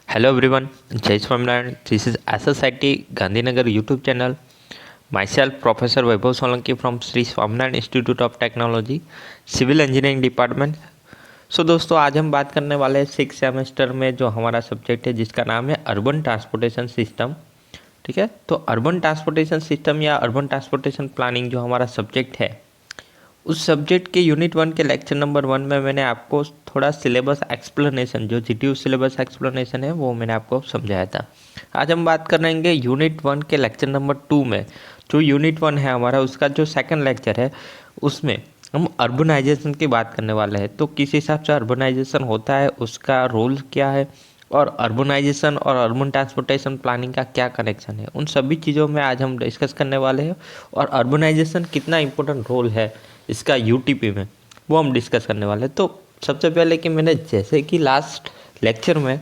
Hello everyone, Jai Swaminarayan. This is SSIT Gandhinagar YouTube channel. Myself, Professor Vaibhav Solanki from Sri Swaminarayan Institute of Technology, Civil Engineering Department. सो दोस्तों आज हम बात करने वाले हैं 6 semester में जो हमारा सब्जेक्ट है जिसका नाम है अर्बन ट्रांसपोर्टेशन सिस्टम। ठीक है, तो अर्बन ट्रांसपोर्टेशन सिस्टम या अर्बन ट्रांसपोर्टेशन प्लानिंग जो हमारा सब्जेक्ट है, उस सब्जेक्ट के यूनिट 1 के लेक्चर नंबर 1 में मैंने आपको थोड़ा सिलेबस एक्सप्लेनेशन, जो जीटीयू सिलेबस एक्सप्लेनेशन है वो मैंने आपको समझाया था। आज हम बात करेंगे यूनिट 1 के लेक्चर नंबर 2 में। जो यूनिट 1 है हमारा, उसका जो सेकंड लेक्चर है उसमें हम अर्बनाइजेशन की बात करने वाले हैं। तो किस हिसाब से अर्बनाइजेशन होता है, उसका रोल क्या है, और अर्बनाइजेशन और अर्बन ट्रांसपोर्टेशन प्लानिंग का क्या कनेक्शन है, उन सभी चीज़ों में आज हम डिस्कस करने वाले हैं। और अर्बनाइजेशन कितना इम्पोर्टेंट रोल है इसका यूटीपी में, वो हम डिस्कस करने वाले हैं। तो सबसे पहले कि मैंने जैसे कि लास्ट लेक्चर में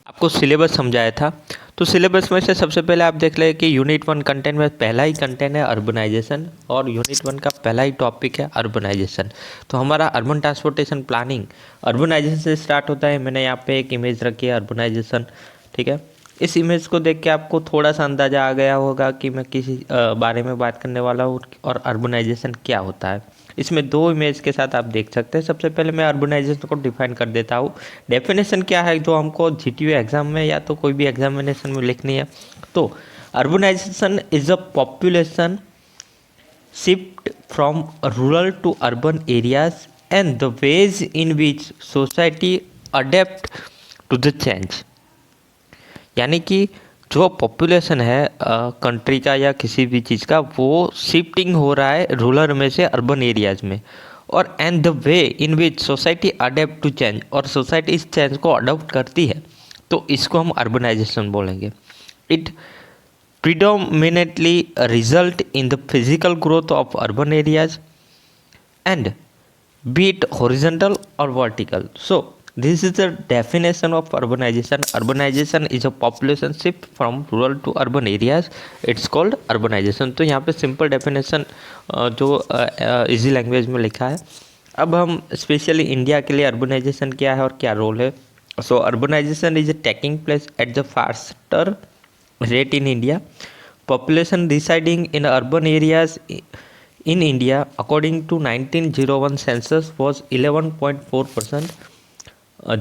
आपको सिलेबस समझाया था, तो सिलेबस में से सबसे पहले आप देख लें कि यूनिट 1 कंटेंट में पहला ही कंटेंट है अर्बनाइजेशन, और यूनिट 1 का पहला ही टॉपिक है अर्बनाइजेशन। तो हमारा अर्बन ट्रांसपोर्टेशन प्लानिंग अर्बनाइजेशन से स्टार्ट होता है। मैंने यहाँ पे एक इमेज रखी है अर्बनाइजेशन। ठीक है, इस इमेज को देख के आपको थोड़ा सा अंदाज़ा आ गया होगा कि मैं किसी बारे में बात करने वाला हूँ और अर्बनाइजेशन क्या होता है। इसमें दो इमेज के साथ आप देख सकते हैं। सबसे पहले मैं अर्बनाइजेशन को डिफाइन कर देता हूँ। डेफिनेशन क्या है जो हमको जीटीयू एग्जाम में या तो कोई भी एग्जामिनेशन में लिखनी है। तो urbanisation is a population shift from rural to urban areas and the ways in which society adapt to the change. यानी कि जो पॉपुलेशन है कंट्री का या किसी भी चीज़ का, वो शिफ्टिंग हो रहा है रूरल में से अर्बन एरियाज में, और and the way in which society adapt to change, और सोसाइटी इस चेंज को अडॉप्ट करती है, तो इसको हम अर्बनाइजेशन बोलेंगे। It predominantly result in the physical growth of urban areas and be it horizontal or vertical. So this is the definition of urbanization. Urbanization is a population shift from rural to urban areas. It's called urbanization. तो यहाँ पे simple definition जो easy language में लिखा है। अब हम specially India के लिए अर्बनाइजेशन क्या है और क्या रोल है। So urbanisation is taking place at the faster rate in India. Population residing in urban areas in India according to 1901 census was 11.4%.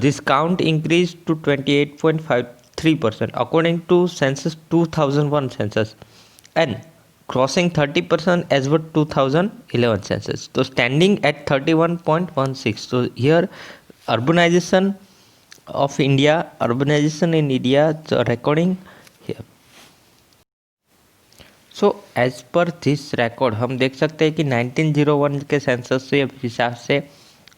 This count increased to 28.53% according to census 2001 census, and crossing 30% as per 2011 census. So standing at 31.16. So here urbanization of India, urbanization in India recording here. So as per this record हम देख सकते हैं कि 1901 के census से हिसाब से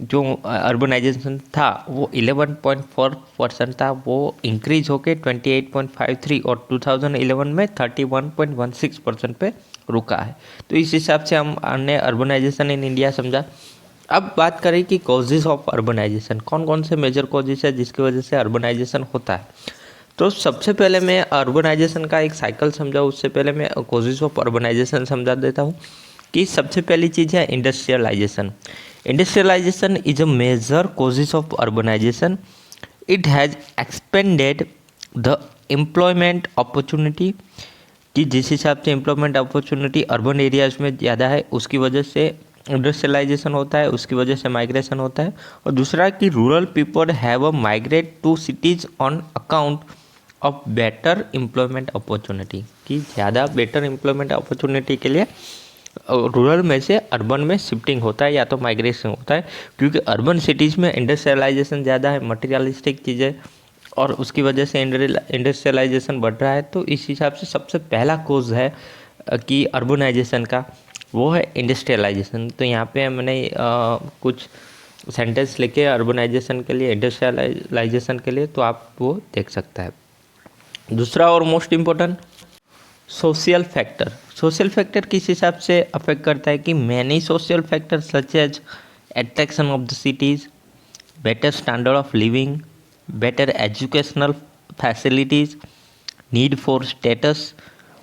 जो अर्बनाइजेशन था वो 11.4% था, वो इंक्रीज होके 28.53 और 2011 में 31.16% पे रुका है। तो इस हिसाब से हमने अर्बनाइजेशन इन इंडिया समझा। अब बात करें कि कॉजेज ऑफ अर्बनाइजेशन, कौन कौन से मेजर कॉजेज है जिसकी वजह से अर्बनाइजेशन होता है। तो सबसे पहले मैं अर्बनाइजेशन का एक साइकिल समझाऊँ, उससे पहले मैं कॉजेज ऑफ अर्बनाइजेशन समझा देता हूँ। कि सबसे पहली चीज़ है industrialisation. Industrialisation is a major causes of urbanisation. It has expanded the employment opportunity, कि जिस हिसाब से एम्प्लॉयमेंट अपॉर्चुनिटी अर्बन एरियाज में ज़्यादा है उसकी वजह से इंडस्ट्रियलाइजेशन होता है, उसकी वजह से माइग्रेशन होता है। और दूसरा कि rural people have a migrate to cities on account of better employment opportunity, कि ज़्यादा बेटर एम्प्लॉयमेंट अपॉर्चुनिटी के लिए रूरल में से अर्बन में शिफ्टिंग होता है या तो माइग्रेशन होता है, क्योंकि अर्बन सिटीज़ में इंडस्ट्रियलाइजेशन ज़्यादा है, मटेरियलिस्टिक चीज़ें, और उसकी वजह से इंडस्ट्रियलाइजेशन बढ़ रहा है। तो इस हिसाब से सबसे पहला कोज है कि अर्बनाइजेशन का, वो है इंडस्ट्रियलाइजेशन। तो यहाँ पे मैंने कुछ सेंटेंस लिखे अर्बनाइजेशन के लिए, इंडस्ट्रियलाइजेशन के लिए, तो आप वो देख सकते हैं। दूसरा और most important social factor. Social factor किस हिसाब से अफेक्ट करता है कि many social factor such as attraction of the cities, better standard of living, better educational facilities, need for status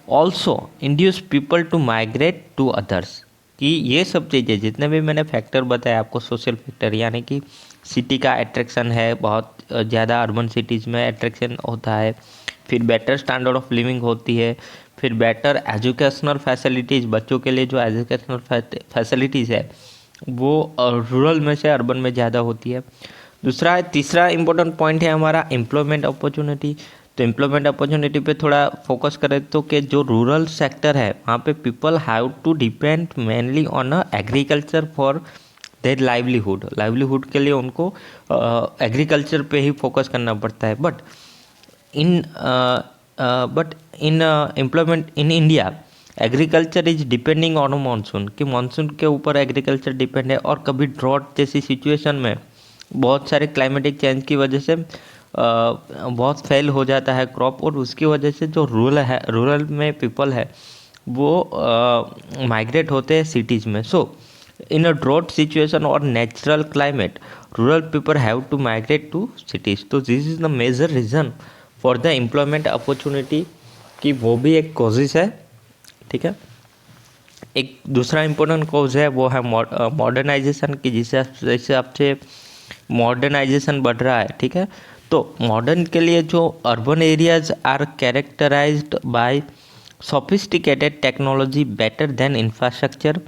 also induce people to migrate to others. कि ये सब चीज़ें जितने भी मैंने फैक्टर बताए आपको, सोशल फैक्टर यानी कि सिटी का अट्रैक्शन है, बहुत ज़्यादा अर्बन सिटीज़ में अट्रैक्शन होता है। फिर बेटर स्टैंडर्ड ऑफ लिविंग होती है। फिर बेटर एजुकेशनल फैसिलिटीज़, बच्चों के लिए जो एजुकेशनल फैसिलिटीज़ है वो रूरल में से अर्बन में ज़्यादा होती है। तीसरा इम्पोर्टेंट पॉइंट है हमारा एम्प्लॉयमेंट अपॉर्चुनिटी। तो एम्प्लॉयमेंट अपॉर्चुनिटी पे थोड़ा फोकस करें तो कि जो रूरल सेक्टर है वहाँ पे people have to depend mainly on agriculture for their livelihood के लिए उनको एग्रीकल्चर पे ही फोकस करना पड़ता है। In but in employment in India agriculture is depending on monsoon, कि मानसून के ऊपर एग्रीकल्चर डिपेंड है। और कभी ड्रॉट जैसी सिचुएशन में बहुत सारे क्लाइमेटिक चेंज की वजह से बहुत फेल हो जाता है क्रॉप, और उसकी वजह से जो रूरल में पीपल है वो माइग्रेट होते हैं सिटीज़ में। So in a drought situation और natural climate rural people have to migrate to cities. तो this is the major reason for the employment opportunity, कि वो भी एक कॉजेज़ है। ठीक है, एक दूसरा इम्पोर्टेंट कॉज है वो है मॉडर्नाइजेशन की, जैसे आपसे मॉडर्नाइजेशन बढ़ रहा है। ठीक है, तो मॉडर्न के लिए जो urban areas are characterized by sophisticated technology better than infrastructure,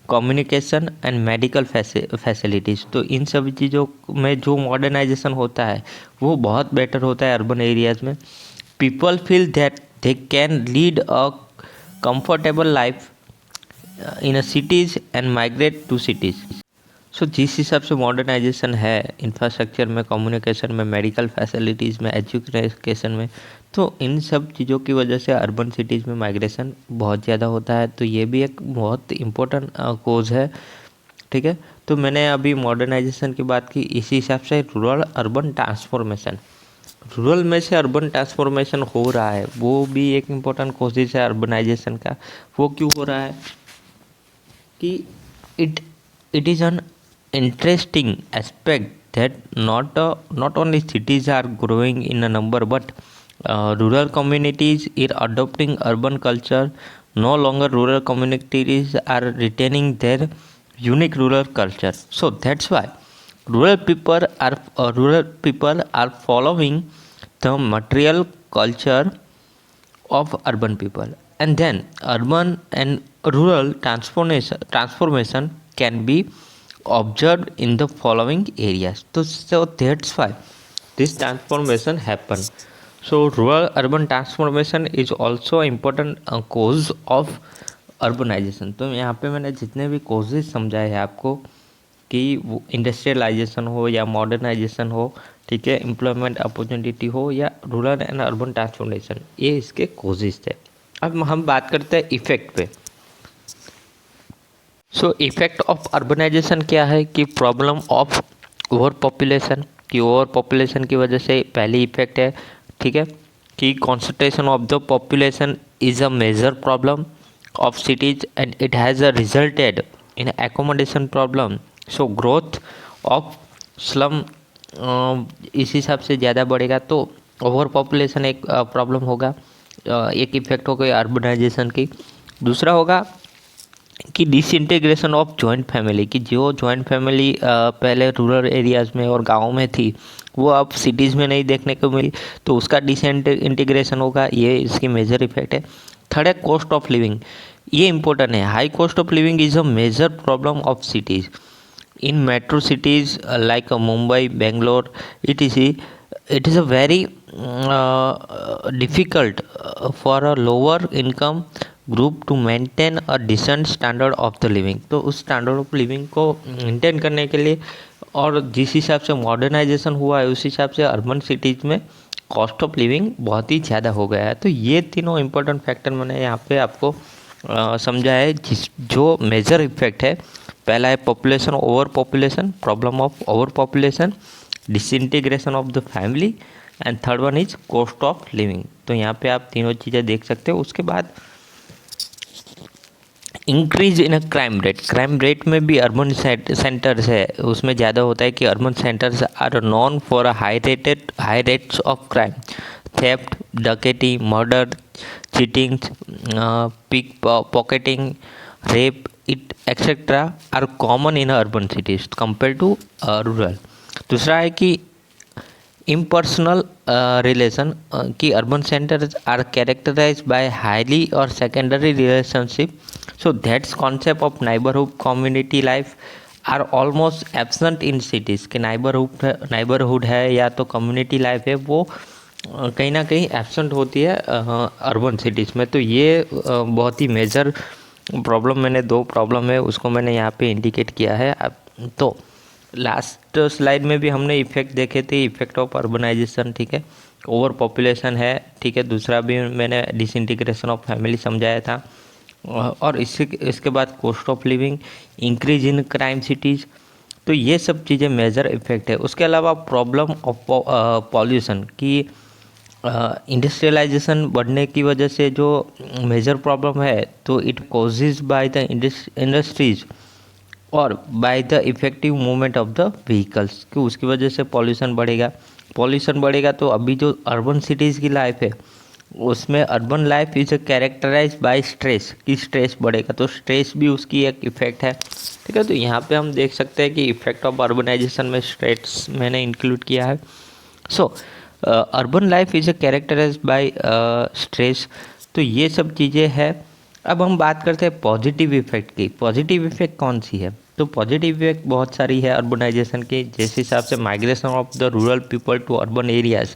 communication and medical facilities. तो इन सभी चीज़ों में जो मॉडर्नाइजेशन होता है वो बहुत बेटर होता है अर्बन एरियाज़ में। People feel that they can lead a comfortable life in a cities and migrate to cities. So जिस हिसाब से मॉडर्नाइजेशन है इंफ्रास्ट्रक्चर में, कम्युनिकेशन में, मेडिकल फैसिलिटीज़ में, एजुकेशन में, तो इन सब चीज़ों की वजह से अर्बन सिटीज़ में माइग्रेशन बहुत ज़्यादा होता है। तो ये भी एक बहुत इम्पोर्टेंट कोज है। ठीक है, तो मैंने अभी मॉडर्नाइजेशन की बात की, इसी हिसाब से रूरल अर्बन ट्रांसफॉर्मेशन, रूरल में से अर्बन ट्रांसफॉर्मेशन हो रहा है, वो भी एक इम्पोर्टेंट कोशिश है अर्बनाइजेशन का। वो क्यों हो रहा है कि it is an interesting aspect that not only cities are growing in a number, but rural communities are adopting urban culture. No longer rural communities are retaining their unique rural culture. So that's why rural people are following the material culture of urban people, and then urban and rural transformation can be observed in the following areas. So that's why this transformation happen. So rural urban transformation is also important cause of urbanization. तो यहाँ पे मैंने जितने भी causes समझाए हैं आपको, कि वो इंडस्ट्रियलाइजेशन हो या मॉडर्नाइजेशन हो, ठीक है, एम्प्लॉयमेंट अपॉर्चुनिटी हो या रूरल एंड अर्बन ट्रांसफॉर्मेशन, ये इसके कॉजेज थे। अब हम बात करते हैं इफेक्ट पे। सो इफेक्ट ऑफ अर्बनाइजेशन क्या है कि प्रॉब्लम ऑफ ओवर पॉपुलेशन, कि ओवर पॉपुलेशन की वजह से पहली इफेक्ट है। ठीक है, कि concentration of the population is a major problem of cities and it has a resulted in accommodation problem. So growth of slum इस हिसाब से ज़्यादा बढ़ेगा, तो ओवर पॉपुलेशन एक प्रॉब्लम होगा, एक इफेक्ट होगा अर्बनाइजेशन की। दूसरा होगा कि डिसइंटीग्रेशन ऑफ जॉइंट फैमिली, कि जो जॉइंट फैमिली पहले रूरल एरियाज़ में और गाँव में थी वो अब सिटीज़ में नहीं देखने को मिली, तो उसका डिसइंटीग्रेशन होगा, ये इसकी मेजर इफेक्ट है। थर्ड है कॉस्ट ऑफ लिविंग, ये इंपॉर्टेंट है। High cost of living is a major problem of cities in metro cities like Mumbai, Bangalore etc. It is a very difficult for a lower income group to maintain a decent standard of the living. तो उस standard of living को maintain करने के लिए, और जिस हिसाब से मॉडर्नाइजेशन हुआ है उस हिसाब से अर्बन सिटीज़ में कॉस्ट ऑफ लिविंग बहुत ही ज़्यादा हो गया है। तो ये तीनों इंपॉर्टेंट फैक्टर मैंने यहाँ पे आपको समझा है, जो मेजर इफेक्ट है। पहला है population, over population, problem of overpopulation, disintegration of the family, and third one is cost of living. तो यहाँ पे आप तीनों चीज़ें देख सकते हो। उसके बाद increase in a crime rate में भी अर्बन सेंटर्स है उसमें ज़्यादा होता है, कि urban centres are known for a high rates of crime, theft, डकैती, murder, cheating, pickpocketing, rape it et cetera are common in urban cities compare to rural. दूसरा है कि impersonal relation कि urban centers are characterized by highly or secondary relationship, so that's concept of neighborhood community life are almost absent in cities कि neighborhood है या तो community life है वो कहीं ना कहीं एब्सेंट होती है अर्बन सिटीज़ में। तो ये बहुत ही मेजर प्रॉब्लम, मैंने 2 प्रॉब्लम है उसको मैंने यहाँ पे इंडिकेट किया है। तो लास्ट स्लाइड में भी हमने इफेक्ट देखे थे, इफेक्ट ऑफ अर्बनाइजेशन, ठीक है, ओवर पॉपुलेशन है, ठीक है, दूसरा भी मैंने डिसइंटीग्रेशन ऑफ फैमिली समझाया था, और इसके बाद cost of living, increase in crime cities. तो ये सब चीज़ें मेजर इफेक्ट है। उसके अलावा प्रॉब्लम ऑफ पॉल्यूशन की इंडस्ट्रियलाइजेशन बढ़ने की वजह से जो मेजर प्रॉब्लम है, तो it causes by the industries और by the effective movement of the vehicles, कि उसकी वजह से पॉल्यूशन बढ़ेगा। तो अभी जो अर्बन सिटीज़ की लाइफ है उसमें urban life is characterize by stress, कि स्ट्रेस बढ़ेगा तो स्ट्रेस भी उसकी एक इफेक्ट है, ठीक है। तो यहाँ पे हम देख सकते हैं कि इफेक्ट ऑफ अर्बनाइजेशन में स्ट्रेस मैंने इंक्लूड किया है। So urban life is characterize by stress. तो ये सब चीज़ें हैं। अब हम बात करते हैं पॉजिटिव इफेक्ट की। पॉजिटिव इफेक्ट कौन सी है? तो पॉजिटिव इफेक्ट बहुत सारी है अर्बनाइजेशन की, जिस हिसाब से migration of the rural people to urban areas,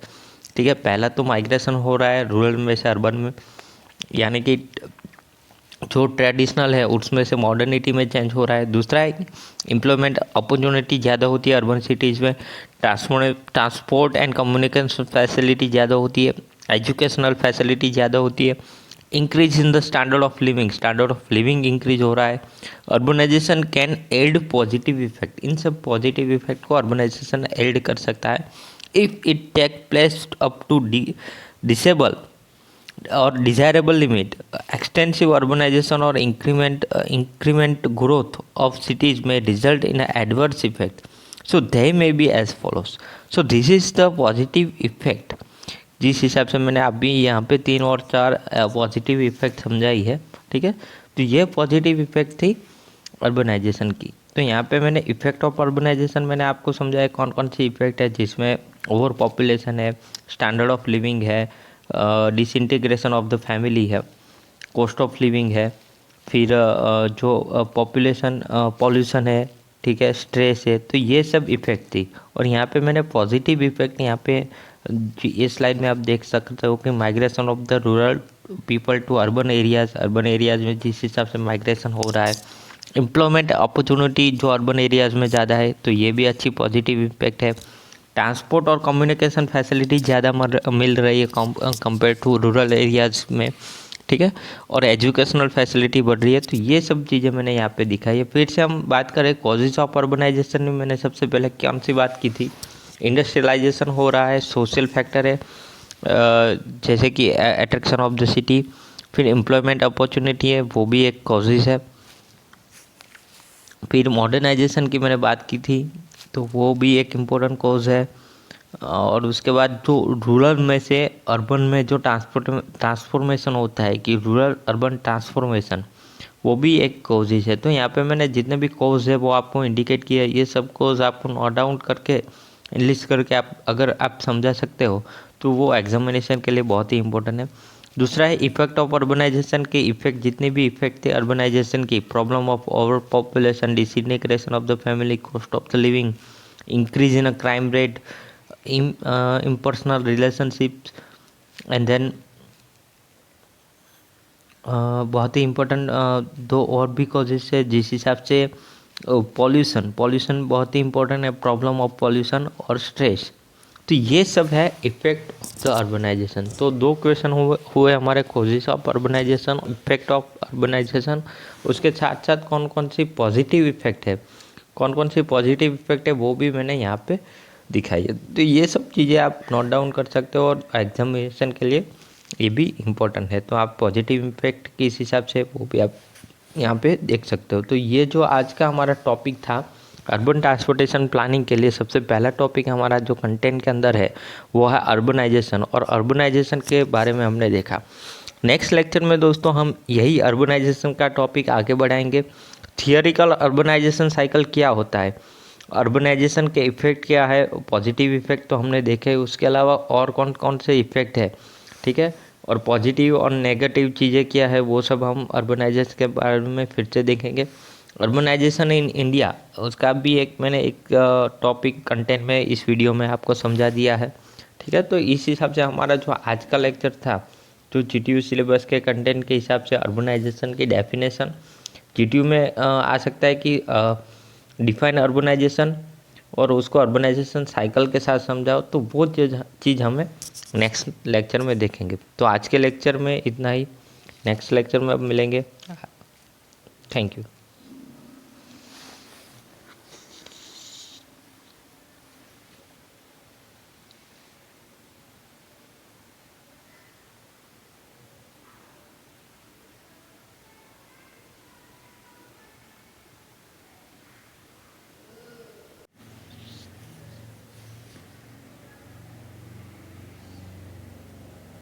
ठीक है। पहला तो माइग्रेशन हो रहा है रूरल में से अर्बन में, यानी कि जो ट्रेडिशनल है उसमें से मॉडर्निटी में चेंज हो रहा है। दूसरा है कि एम्प्लॉयमेंट अपॉर्चुनिटी ज़्यादा होती है अर्बन सिटीज़ में, ट्रांसपोर्ट एंड कम्युनिकेशन फैसिलिटी ज़्यादा होती है, एजुकेशनल फैसिलिटी ज़्यादा होती है, increase in the standard of living increase हो रहा है। Urbanisation can add positive effect, इन सब पॉजिटिव इफेक्ट को अर्बनाइजेशन एड कर सकता है if it take place up to disable और डिजायरेबल लिमिट। एक्सटेंसिव अर्बनाइजेशन और इंक्रीमेंट ग्रोथ ऑफ सिटीज में result in adverse effect, so they may B as follows. So this is the positive effect, जिस हिसाब से मैंने अभी यहाँ पे 3 और 4 पॉजिटिव इफेक्ट समझाई है, ठीक है। तो ये पॉजिटिव इफेक्ट थी अर्बनाइजेशन की। तो यहाँ पे मैंने इफेक्ट ऑफ अर्बनाइजेशन मैंने आपको समझाया कौन कौन सी इफेक्ट है, जिसमें ओवर पॉपुलेशन है, स्टैंडर्ड ऑफ लिविंग है, डिसइंटीग्रेशन ऑफ द फैमिली है, कॉस्ट ऑफ लिविंग है, फिर जो पॉल्यूशन है, ठीक है, स्ट्रेस है। तो ये सब इफेक्ट थी। और यहाँ पे मैंने पॉजिटिव इफेक्ट यहाँ पे ये स्लाइड में आप देख सकते हो कि migration of the rural people to urban areas में जिस हिसाब से माइग्रेशन हो रहा है, एम्प्लॉयमेंट अपॉर्चुनिटी जो अर्बन एरियाज़ में ज़्यादा है, तो ये भी अच्छी पॉजिटिव इम्पैक्ट है। ट्रांसपोर्ट और कम्युनिकेशन फैसिलिटी ज़्यादा मिल रही है कंपेयर टू रूरल एरियाज़ में, ठीक है, और एजुकेशनल फैसिलिटी बढ़ रही है। तो ये सब चीज़ें मैंने यहाँ पे दिखाई है। फिर से हम बात करें कॉजेज ऑफ अर्बनाइजेशन में, मैंने सबसे पहले कौन सी बात की थी? इंडस्ट्रियलाइजेशन हो रहा है, सोशल फैक्टर है, जैसे कि अट्रैक्शन ऑफ द सिटी, फिर एम्प्लॉयमेंट अपॉर्चुनिटी है, वो भी एक कॉजेज है। फिर मॉडर्नाइजेशन की मैंने बात की थी, तो वो भी एक इम्पोर्टेंट कॉज है। और उसके बाद जो रूरल में से अर्बन में जो ट्रांसफॉर्मेशन होता है, कि रूरल अर्बन ट्रांसफॉर्मेशन, वो भी एक कॉजेज है। तो यहाँ पे मैंने जितने भी कॉज है वो आपको इंडिकेट किया है। ये सब कॉज आपको नोट डाउन करके लिस्ट करके अगर आप समझा सकते हो तो वो एग्जामिनेशन के लिए बहुत ही इंपॉर्टेंट है। दूसरा है इफेक्ट ऑफ अर्बनाइजेशन के इफेक्ट, जितने भी इफेक्ट थे अर्बनाइजेशन की, problem of overpopulation, disintegration of the family, cost of the living, increase in a crime rate, impersonal relationships, and then बहुत ही इम्पोर्टेंट 2 और भी कॉजेज है, जिस हिसाब से पॉल्यूशन बहुत ही इम्पोर्टेंट है, प्रॉब्लम ऑफ पॉल्यूशन और स्ट्रेस। तो ये सब है इफेक्ट ऑफ द अर्बनाइजेशन। तो 2 क्वेश्चन हुए हमारे, causes of urbanisation, effect of urbanisation. उसके साथ साथ कौन कौन सी पॉजिटिव इफेक्ट है, वो भी मैंने यहाँ पे दिखाई है। तो ये सब चीज़ें आप नोट डाउन कर सकते हो, और एग्जामिनेशन के लिए ये भी इम्पोर्टेंट है। तो आप पॉजिटिव इम्पैक्ट किस हिसाब से वो भी आप यहाँ पे देख सकते हो। तो ये जो आज का हमारा टॉपिक था अर्बन ट्रांसपोर्टेशन प्लानिंग के लिए, सबसे पहला टॉपिक हमारा जो कंटेंट के अंदर है वो है अर्बनाइजेशन, और अर्बनाइजेशन के बारे में हमने देखा। नेक्स्ट लेक्चर में दोस्तों हम यही अर्बनाइजेशन का टॉपिक आगे बढ़ाएंगे। थियोरिकल अर्बनाइजेशन साइकिल क्या होता है, अर्बनाइजेशन के इफ़ेक्ट क्या है, पॉजिटिव इफ़ेक्ट तो हमने देखे, उसके अलावा और कौन कौन से इफ़ेक्ट है, ठीक है, और पॉजिटिव और नेगेटिव चीज़ें क्या है वो सब हम अर्बनाइजेशन के बारे में फिर से देखेंगे। अर्बनाइजेशन इन इंडिया, उसका भी मैंने एक टॉपिक कंटेंट में इस वीडियो में आपको समझा दिया है, ठीक है। तो इस हिसाब से हमारा जो आज का लेक्चर था, जो जीटीयू सिलेबस के कंटेंट के हिसाब से अर्बनाइजेशन की डेफिनेशन जीटीयू में आ सकता है कि डिफाइन अर्बनाइजेशन, और उसको अर्बनाइजेशन साइकिल के साथ समझाओ, तो वो चीज़ हमें नेक्स्ट लेक्चर में देखेंगे। तो आज के लेक्चर में इतना ही, नेक्स्ट लेक्चर में अब मिलेंगे। Thank you.